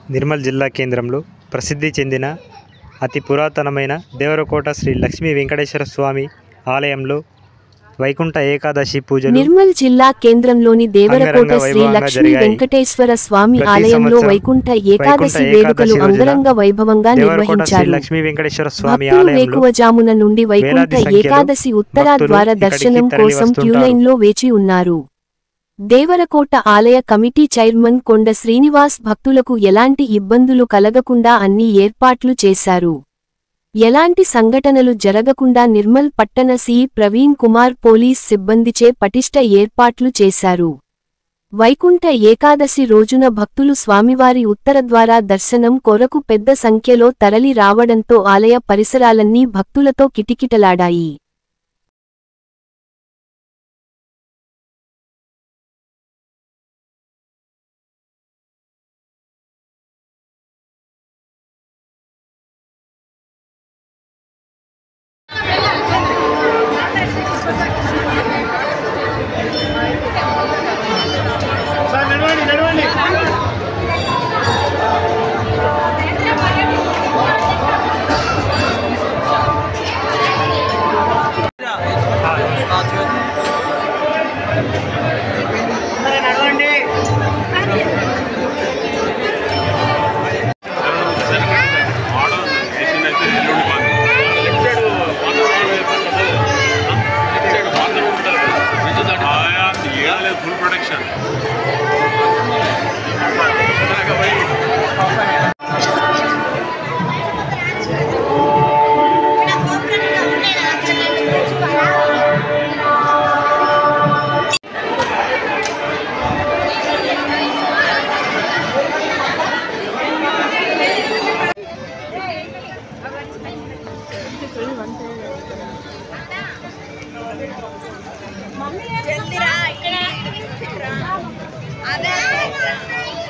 నిర్మల్ జిల్లా కేంద్రంలో ప్రసిద్ధి చెందిన అతి పురాతనమైన దేవరకోట శ్రీ లక్ష్మీ వెంకటేశ్వర స్వామి ఆలయంలో వైకుంఠ ఏకాదశి పూజలు నిర్మల్ జిల్లా కేంద్రంలోని దేవరకోట శ్రీ లక్ష్మీ వెంకటేశ్వర స్వామి ఆలయంలో వైకుంఠ ఏకాదశి వేడుకలు అంగరంగ వైభవంగా నిర్వహించారు. భక్తులు వేకువజామున నుండి వైకుంఠ ఏకాదశి ఉత్తర ద్వార దర్శనం కోసం క్యూలైన్లో వేచి ఉన్నారు. దేవరకోట ఆలయ కమిటీ చైర్మన్ కొండ శ్రీనివాస్ భక్తులకు ఎలాంటి ఇబ్బందులు కలగకుండా అన్ని ఏర్పాట్లు చేశారు. ఎలాంటి సంఘటనలు జరగకుండా నిర్మల్ పట్టణ సిఇ ప్రవీణ్ కుమార్ పోలీస్ సిబ్బందిచే పటిష్ట ఏర్పాట్లు చేశారు. వైకుంఠ ఏకాదశి రోజున భక్తులు స్వామివారి ఉత్తరద్వార దర్శనం కొరకు పెద్ద సంఖ్యలో తరలి రావడంతో ఆలయ పరిసరాలన్నీ భక్తులతో కిటకిటలాడాయి. full protection. जल्दी रा इकड़ा अबे